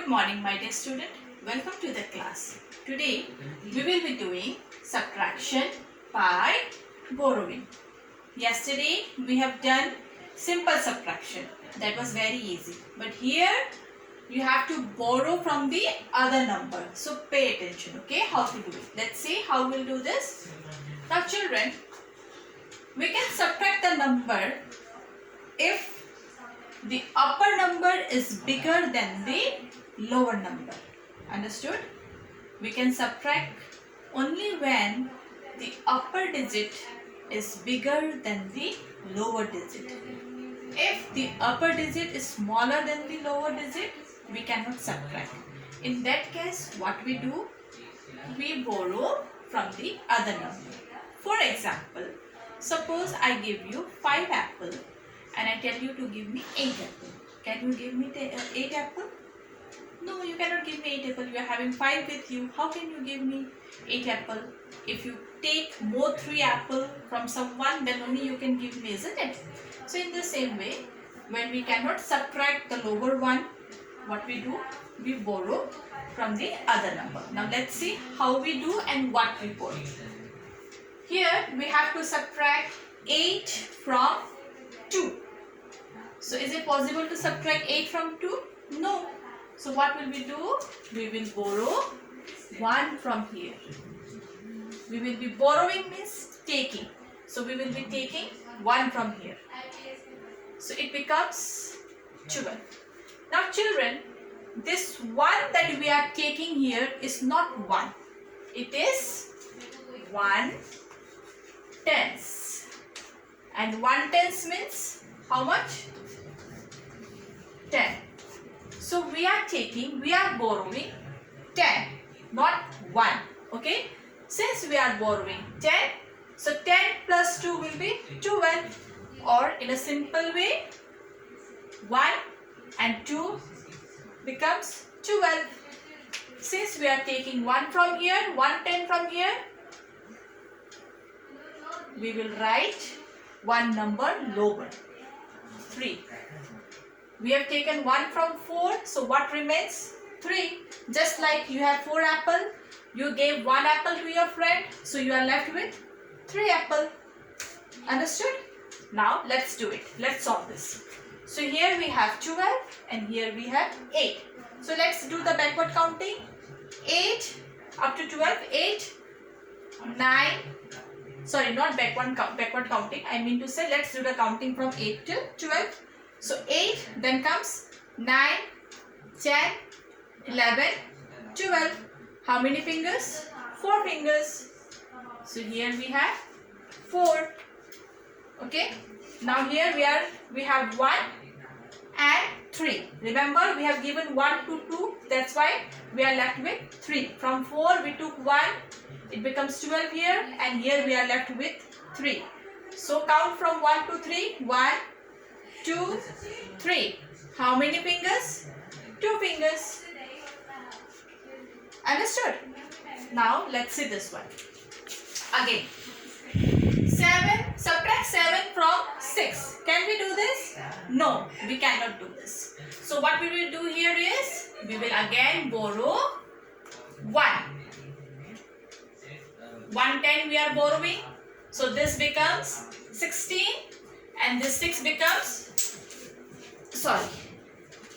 Good morning, my dear student. Welcome to the class. Today we will be doing subtraction by borrowing. Yesterday we have done simple subtraction. That was very easy. But here you have to borrow from the other number. So pay attention, okay, how to do it. Let's see how we'll do this. Now children, we can subtract the number if the upper number is bigger than the lower number. Understood? We can subtract only when the upper digit is bigger than the lower digit. If the upper digit is smaller than the lower digit, we cannot subtract. In that case, what we do? We borrow from the other number. For example, suppose I give you 5 apples and I tell you to give me 8 apples. Can you give me 8 apples? No, you cannot give me 8 apples. You are having 5 with you. How can you give me 8 apples? If you take more 3 apples from someone, then only you can give me, isn't it? So in the same way, when we cannot subtract the lower one, what we do? We borrow from the other number. Now let's see how we do and what we borrow. Here we have to subtract 8 from 2. So is it possible to subtract 8 from 2? No. So what will we do? We will borrow 1 from here. We will be borrowing means taking. So we will be taking 1 from here. So it becomes 12. Now children, this 1 that we are taking here is not 1. It is 1/10. And 1/10 means how much? 10. So we are borrowing 10, not 1. Okay? Since we are borrowing 10, so 10 plus 2 will be 12. Or in a simple way, 1 and 2 becomes 12. Since we are taking 1 from here, 1/10 from here, we will write one number lower, 3. We have taken 1 from 4, so what remains? 3. Just like you have 4 apples, you gave 1 apple to your friend, so you are left with 3 apples. Understood? Now let's do it. Let's solve this. So here we have 12 and here we have 8. So let's do the backward counting. 8 up to 12, 8, 9. Sorry, not backward counting. I mean to say, let's do the counting from 8 till 12. So 8, then comes 9, 10, 11, 12. How many fingers? 4 fingers. So here we have 4. Okay. Now here we have 1 and 3. Remember, we have given 1 to 2. That's why we are left with 3. From 4 we took 1. It becomes 12 here, and here we are left with 3. So count from 1 to 3. 1, 2, 3. How many fingers? 2 fingers. Understood? Now let's see this one. Again. 7. Subtract 7 from 6. Can we do this? No, we cannot do this. So what we will do here is, we will again borrow 1. 1/10 we are borrowing. So this becomes 16 and this 6 becomes,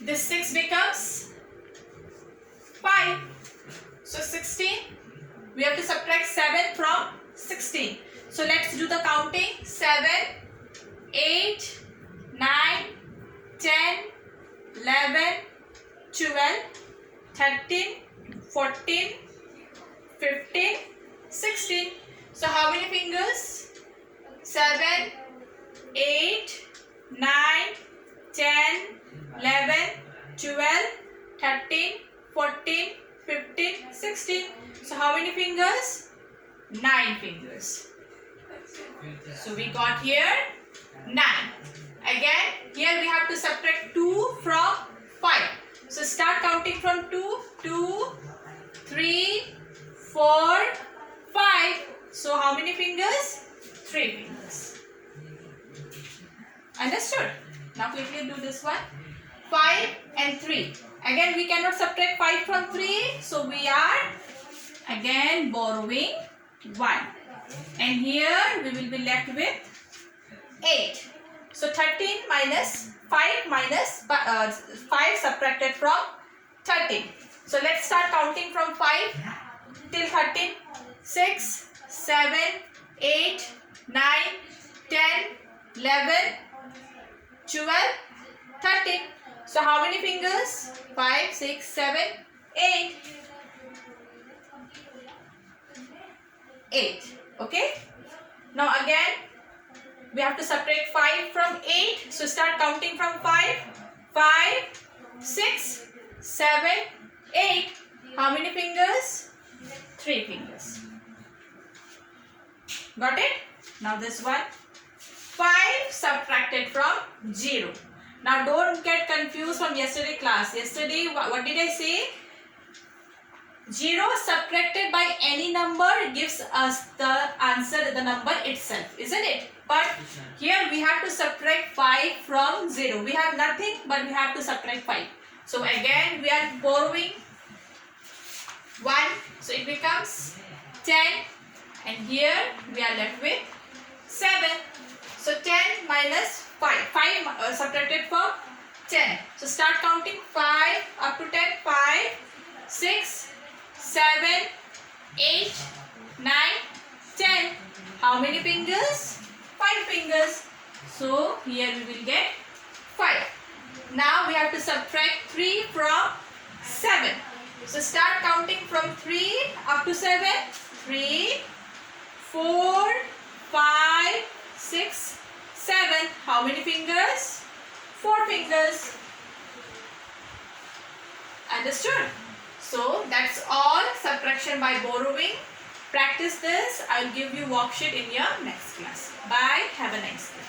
this 6 becomes 5. So 16, we have to subtract 7 from 16. So let's do the counting. 7, 8, 9, 10, 11, 12, 13, 14, 15, 16. So how many fingers? 7, 8, 9, 10, 11, 12, 13, 14, 15, 16. So how many fingers? 9 fingers. So we got here 9. Again, here we have to subtract 2 from 5. So start counting from 2, 2, 3, 4, 5. So how many fingers? 3 fingers. Understood? Now quickly do this one. 5 and 3. Again we cannot subtract 5 from 3. So we are again borrowing 1. And here we will be left with 8. So 13 minus 5 minus 5 subtracted from 13. So let's start counting from 5 till 13. 6, 7, 8, 9, 10, 11, 12, 13. So how many fingers? 5, 6, 7, 8. 8. Okay. Now again we have to subtract 5 from 8. So start counting from 5. 5, 6, 7, 8. How many fingers? 3 fingers. Got it? Now this one. 5 subtracted from 0. Now don't get confused from yesterday class. Yesterday what did I say? 0 subtracted by any number gives us the answer, the number itself, isn't it? But here we have to subtract 5 from 0. We have nothing, but we have to subtract 5. So again we are borrowing 1. So it becomes 10. And here we are left with 7. So 10 minus 5. 5 subtracted from 10. So start counting 5 up to 10. 5, 6, 7, 8, 9, 10. How many fingers? 5 fingers. So here we will get 5. Now we have to subtract 3 from 7. So start counting from 3 up to 7. 3, 4, 5, 6, 7. How many fingers? 4 fingers. Understood? So that's all subtraction by borrowing. Practice this. I'll give you worksheet in your next class. Bye. Have a nice day.